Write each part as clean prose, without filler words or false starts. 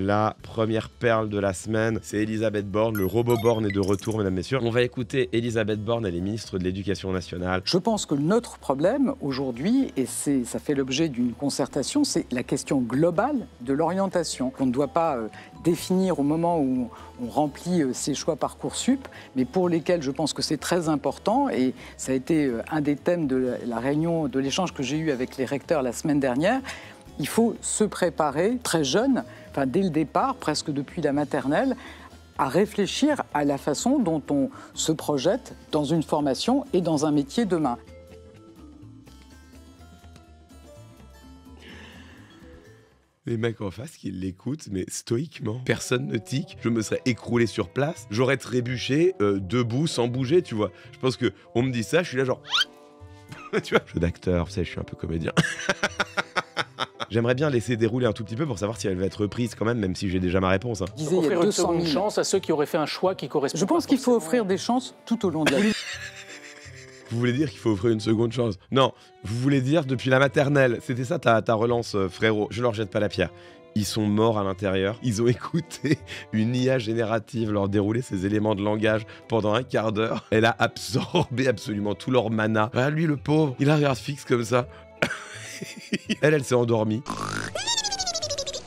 La première perle de la semaine, c'est Elisabeth Borne. Le robot Borne est de retour, mesdames, messieurs. On va écouter Elisabeth Borne, elle est ministre de l'Éducation nationale. Je pense que notre problème aujourd'hui, et ça fait l'objet d'une concertation, c'est la question globale de l'orientation. On ne doit pas définir au moment où on remplit ses choix Parcoursup, mais pour lesquels je pense que c'est très important, et ça a été un des thèmes de la réunion, de l'échange que j'ai eu avec les recteurs la semaine dernière. Il faut se préparer très jeune, enfin dès le départ, presque depuis la maternelle, à réfléchir à la façon dont on se projette dans une formation et dans un métier demain. Les mecs en face qui l'écoutent, mais stoïquement. Personne ne tique. Je me serais écroulé sur place. J'aurais trébuché, debout, sans bouger, tu vois. Je pense que on me dit ça, je suis là genre... tu vois, jeu d'acteur, vous savez, je suis un peu comédien. J'aimerais bien laisser dérouler un tout petit peu pour savoir si elle va être reprise quand même si j'ai déjà ma réponse. Je disais, il y a 200 000 chances à ceux qui auraient fait un choix qui correspond. Je pense qu'il faut offrir des chances tout au long de la vie. Vous voulez dire qu'il faut offrir une seconde chance? Non, vous voulez dire depuis la maternelle. C'était ça ta relance, frérot. Je leur jette pas la pierre. Ils sont morts à l'intérieur. Ils ont écouté une IA générative leur dérouler ces éléments de langage pendant un quart d'heure. Elle a absorbé absolument tout leur mana. Ah, lui, le pauvre, il a un regard fixe comme ça. Elle s'est endormie.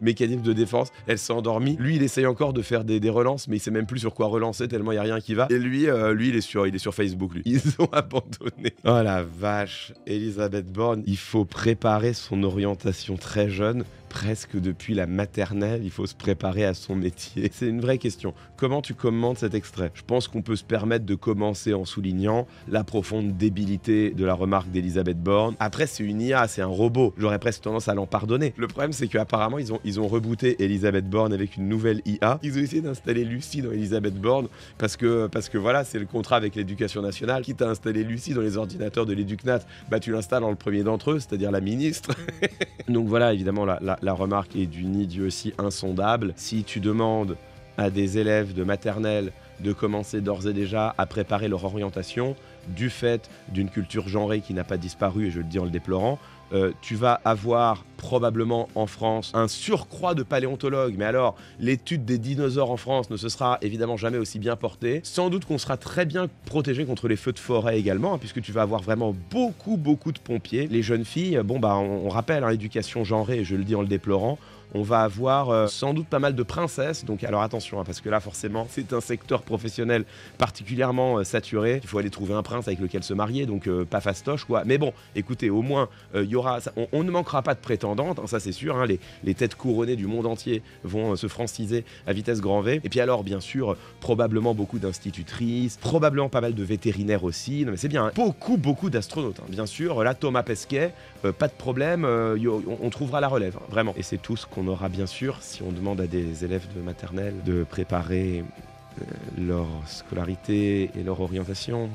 Mécanisme de défense, elle s'est endormie. Lui, il essaye encore de faire des relances, mais il sait même plus sur quoi relancer tellement il n'y a rien qui va. Et lui, il est sur Facebook, lui. Ils ont abandonné. Oh la vache, Elisabeth Borne, il faut préparer son orientation très jeune. Presque depuis la maternelle, il faut se préparer à son métier. C'est une vraie question. Comment tu commentes cet extrait? Je pense qu'on peut se permettre de commencer en soulignant la profonde débilité de la remarque d'Elisabeth Borne. Après, c'est une IA, c'est un robot. J'aurais presque tendance à l'en pardonner. Le problème, c'est qu'apparemment, ils ont rebooté Elisabeth Borne avec une nouvelle IA. Ils ont essayé d'installer Lucie dans Elisabeth Borne parce que voilà, c'est le contrat avec l'Éducation nationale. Quitte à installer Lucie dans les ordinateurs de l'Éducnat, bah tu l'installes dans le premier d'entre eux, c'est-à-dire la ministre. Donc voilà, évidemment, la remarque est d'une idiotie insondable. Si tu demandes à des élèves de maternelle de commencer d'ores et déjà à préparer leur orientation, du fait d'une culture genrée qui n'a pas disparu, et je le dis en le déplorant, tu vas avoir probablement en France un surcroît de paléontologues. Mais alors, l'étude des dinosaures en France ne se sera évidemment jamais aussi bien portée. Sans doute qu'on sera très bien protégé contre les feux de forêt également, hein, puisque tu vas avoir vraiment beaucoup de pompiers. Les jeunes filles, on rappelle, l'éducation genrée, et je le dis en le déplorant, on va avoir sans doute pas mal de princesses. Donc alors attention, parce que là forcément c'est un secteur professionnel particulièrement saturé. Il faut aller trouver un prince avec lequel se marier, donc pas fastoche quoi. Mais bon, écoutez, au moins on ne manquera pas de prétendantes, hein, ça c'est sûr, hein, les têtes couronnées du monde entier vont se franciser à vitesse grand V. Et puis alors bien sûr, probablement beaucoup d'institutrices, probablement pas mal de vétérinaires aussi. Non mais c'est bien, hein. Beaucoup d'astronautes, hein. Bien sûr, là Thomas Pesquet, pas de problème, on trouvera la relève, hein, vraiment. Et c'est tout ce qu'on aura bien sûr si on demande à des élèves de maternelle de préparer leur scolarité et leur orientation.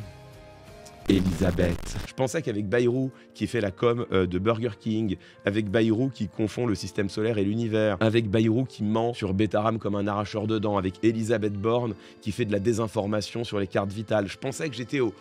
Elisabeth. Je pensais qu'avec Bayrou qui fait la com de Burger King, avec Bayrou qui confond le système solaire et l'univers, avec Bayrou qui ment sur Bétaram comme un arracheur de dents, avec Elisabeth Borne qui fait de la désinformation sur les cartes vitales, je pensais que j'étais au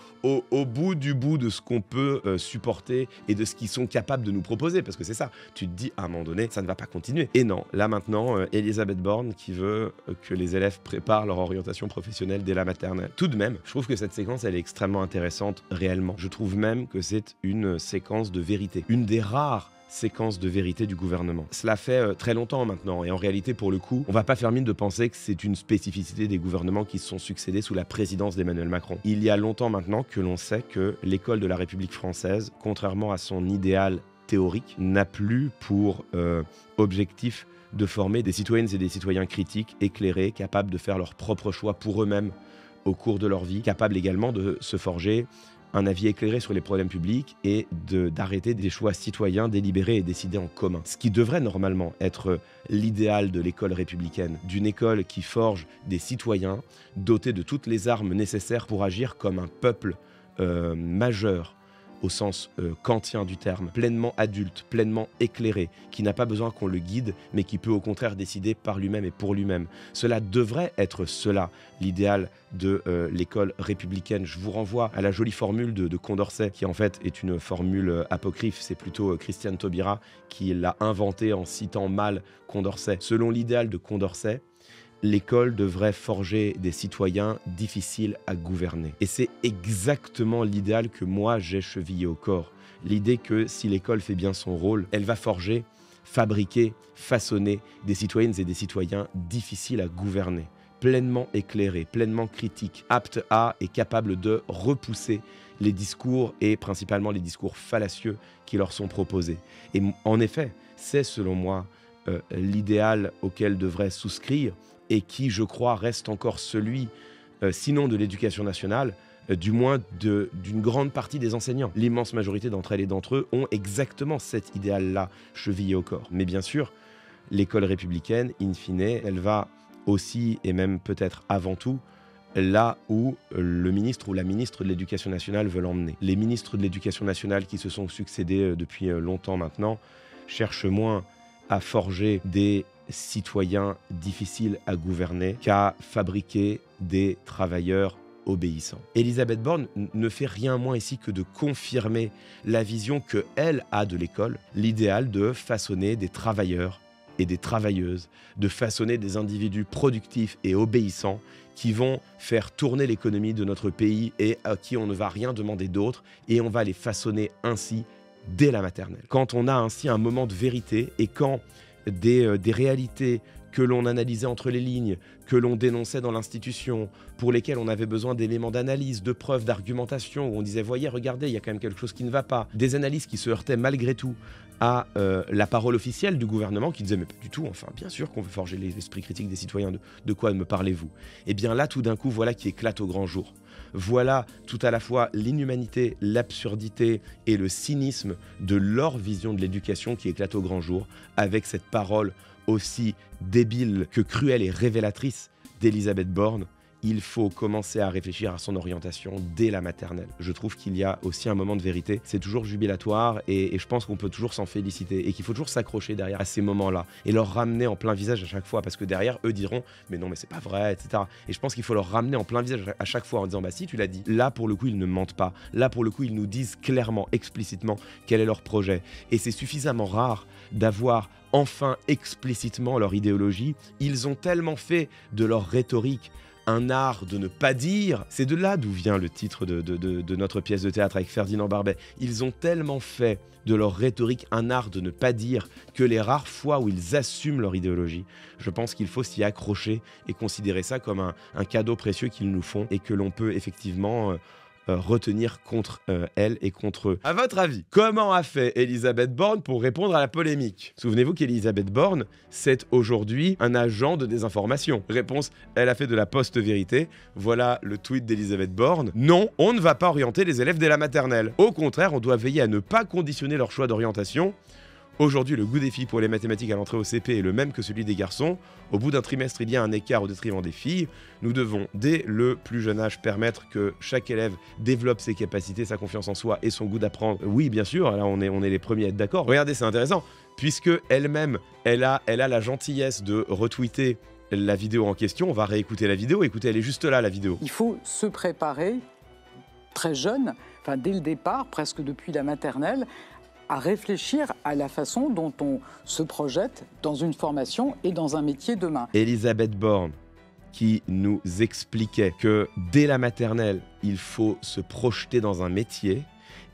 bout du bout de ce qu'on peut supporter et de ce qu'ils sont capables de nous proposer, parce que c'est ça, tu te dis à un moment donné, ça ne va pas continuer. Et non, là maintenant, Elisabeth Borne qui veut que les élèves préparent leur orientation professionnelle dès la maternelle. Tout de même, je trouve que cette séquence, elle est extrêmement intéressante réellement. Je trouve même que c'est une séquence de vérité. Une des rares séquences de vérité du gouvernement. Cela fait très longtemps maintenant, et en réalité, pour le coup, on va pas faire mine de penser que c'est une spécificité des gouvernements qui se sont succédés sous la présidence d'Emmanuel Macron. Il y a longtemps maintenant que l'on sait que l'école de la République française, contrairement à son idéal théorique, n'a plus pour objectif de former des citoyennes et des citoyens critiques, éclairés, capables de faire leurs propres choix pour eux-mêmes au cours de leur vie, capables également de se forger un avis éclairé sur les problèmes publics et d'arrêter des choix citoyens délibérés et décidés en commun. Ce qui devrait normalement être l'idéal de l'école républicaine, d'une école qui forge des citoyens dotés de toutes les armes nécessaires pour agir comme un peuple majeur, au sens kantien du terme, pleinement adulte, pleinement éclairé, qui n'a pas besoin qu'on le guide, mais qui peut au contraire décider par lui-même et pour lui-même. Cela devrait être cela, l'idéal de l'école républicaine. Je vous renvoie à la jolie formule de Condorcet, qui en fait est une formule apocryphe. C'est plutôt Christiane Taubira qui l'a inventée en citant mal Condorcet. Selon l'idéal de Condorcet, l'école devrait forger des citoyens difficiles à gouverner. Et c'est exactement l'idéal que moi j'ai chevillé au corps. L'idée que si l'école fait bien son rôle, elle va forger, fabriquer, façonner des citoyennes et des citoyens difficiles à gouverner, pleinement éclairés, pleinement critiques, aptes à et capables de repousser les discours et principalement les discours fallacieux qui leur sont proposés. Et en effet, c'est selon moi l'idéal auquel devrait souscrire et qui, je crois, reste encore celui, sinon de l'éducation nationale, du moins d'une grande partie des enseignants. L'immense majorité d'entre elles et d'entre eux ont exactement cet idéal-là chevillé au corps. Mais bien sûr, l'école républicaine, in fine, elle va aussi, et même peut-être avant tout, là où le ministre ou la ministre de l'Éducation nationale veut l'emmener. Les ministres de l'Éducation nationale qui se sont succédés depuis longtemps maintenant cherchent moins à forger des citoyens difficiles à gouverner qu'à fabriquer des travailleurs obéissants. Elisabeth Borne ne fait rien moins ici que de confirmer la vision qu'elle a de l'école, l'idéal de façonner des travailleurs et des travailleuses, de façonner des individus productifs et obéissants qui vont faire tourner l'économie de notre pays et à qui on ne va rien demander d'autre, et on va les façonner ainsi dès la maternelle. Quand on a ainsi un moment de vérité et quand des réalités que l'on analysait entre les lignes, que l'on dénonçait dans l'institution, pour lesquelles on avait besoin d'éléments d'analyse, de preuves, d'argumentation, où on disait « voyez, regardez, il y a quand même quelque chose qui ne va pas ». Des analyses qui se heurtaient malgré tout à la parole officielle du gouvernement qui disait « mais pas du tout, enfin bien sûr qu'on veut forger l'esprit critique des citoyens, de quoi me parlez-vous ?» Et bien là, tout d'un coup, voilà qui éclate au grand jour. Voilà tout à la fois l'inhumanité, l'absurdité et le cynisme de leur vision de l'éducation qui éclate au grand jour, avec cette parole aussi débile que cruelle et révélatrice d'Elisabeth Borne. Il faut commencer à réfléchir à son orientation dès la maternelle. Je trouve qu'il y a aussi un moment de vérité. C'est toujours jubilatoire et je pense qu'on peut toujours s'en féliciter et qu'il faut toujours s'accrocher derrière à ces moments-là et leur ramener en plein visage à chaque fois, parce que derrière, eux diront « mais non, mais c'est pas vrai », etc. Et je pense qu'il faut leur ramener en plein visage à chaque fois en disant « bah si, tu l'as dit ». Là, pour le coup, ils ne mentent pas. Là, pour le coup, ils nous disent clairement, explicitement quel est leur projet. Et c'est suffisamment rare d'avoir enfin explicitement leur idéologie. Ils ont tellement fait de leur rhétorique un art de ne pas dire. C'est de là d'où vient le titre de notre pièce de théâtre avec Ferdinand Barbet. Ils ont tellement fait de leur rhétorique un art de ne pas dire que les rares fois où ils assument leur idéologie, je pense qu'il faut s'y accrocher et considérer ça comme un cadeau précieux qu'ils nous font et que l'on peut effectivement retenir contre elle et contre eux. À votre avis, comment a fait Elisabeth Borne pour répondre à la polémique? Souvenez-vous qu'Elisabeth Borne, c'est aujourd'hui un agent de désinformation. Réponse, elle a fait de la post-vérité. Voilà le tweet d'Elisabeth Borne. Non, on ne va pas orienter les élèves dès la maternelle. Au contraire, on doit veiller à ne pas conditionner leur choix d'orientation. Aujourd'hui, le goût des filles pour les mathématiques à l'entrée au CP est le même que celui des garçons. Au bout d'un trimestre, il y a un écart au détriment des filles. Nous devons, dès le plus jeune âge, permettre que chaque élève développe ses capacités, sa confiance en soi et son goût d'apprendre. Oui, bien sûr, là on est les premiers à être d'accord. Regardez, c'est intéressant, puisque elle-même, elle a la gentillesse de retweeter la vidéo en question. On va réécouter la vidéo. Écoutez, elle est juste là, la vidéo. Il faut se préparer très jeune, enfin dès le départ, presque depuis la maternelle, à réfléchir à la façon dont on se projette dans une formation et dans un métier demain. Elisabeth Borne, qui nous expliquait que dès la maternelle, il faut se projeter dans un métier,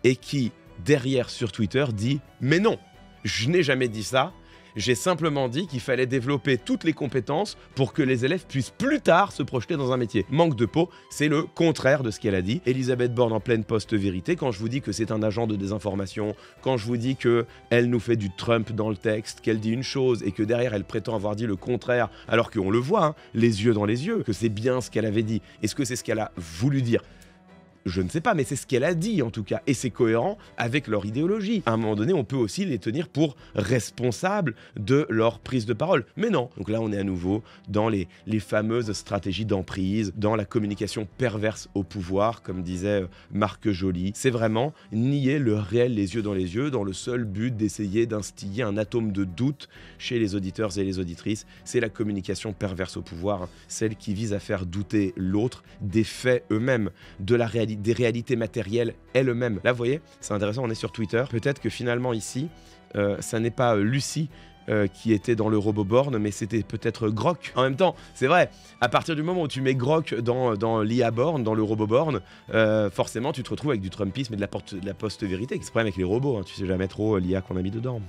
et qui, derrière sur Twitter, dit « mais non, je n'ai jamais dit ça ». J'ai simplement dit qu'il fallait développer toutes les compétences pour que les élèves puissent plus tard se projeter dans un métier. Manque de peau, c'est le contraire de ce qu'elle a dit. Elisabeth Borne en pleine post-vérité, quand je vous dis que c'est un agent de désinformation, quand je vous dis qu'elle nous fait du Trump dans le texte, qu'elle dit une chose et que derrière elle prétend avoir dit le contraire, alors qu'on le voit, hein, les yeux dans les yeux, que c'est bien ce qu'elle avait dit. Est-ce que c'est ce qu'elle a voulu dire ? Je ne sais pas, mais c'est ce qu'elle a dit en tout cas. Et c'est cohérent avec leur idéologie. À un moment donné, on peut aussi les tenir pour responsables de leur prise de parole. Mais non. Donc là, on est à nouveau dans les fameuses stratégies d'emprise, dans la communication perverse au pouvoir, comme disait Marc Joly. C'est vraiment nier le réel les yeux, dans le seul but d'essayer d'instiller un atome de doute chez les auditeurs et les auditrices. C'est la communication perverse au pouvoir, celle qui vise à faire douter l'autre des faits eux-mêmes, des réalités matérielles elles-mêmes. Là, vous voyez, c'est intéressant, on est sur Twitter. Peut-être que finalement ici, ça n'est pas Lucie qui était dans le Roboborn, mais c'était peut-être Grok. En même temps, c'est vrai, à partir du moment où tu mets Grok dans l'IA Born, dans le Roboborn, forcément tu te retrouves avec du Trumpisme et de la post-vérité. C'est le problème avec les robots, hein, tu sais jamais trop l'IA qu'on a mis dedans.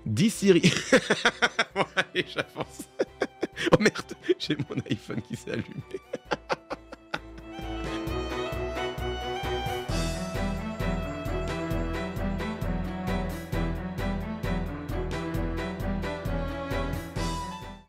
Dis Siri. Bon, allez, j'avance. Oh merde, j'ai mon iPhone qui s'est allumé.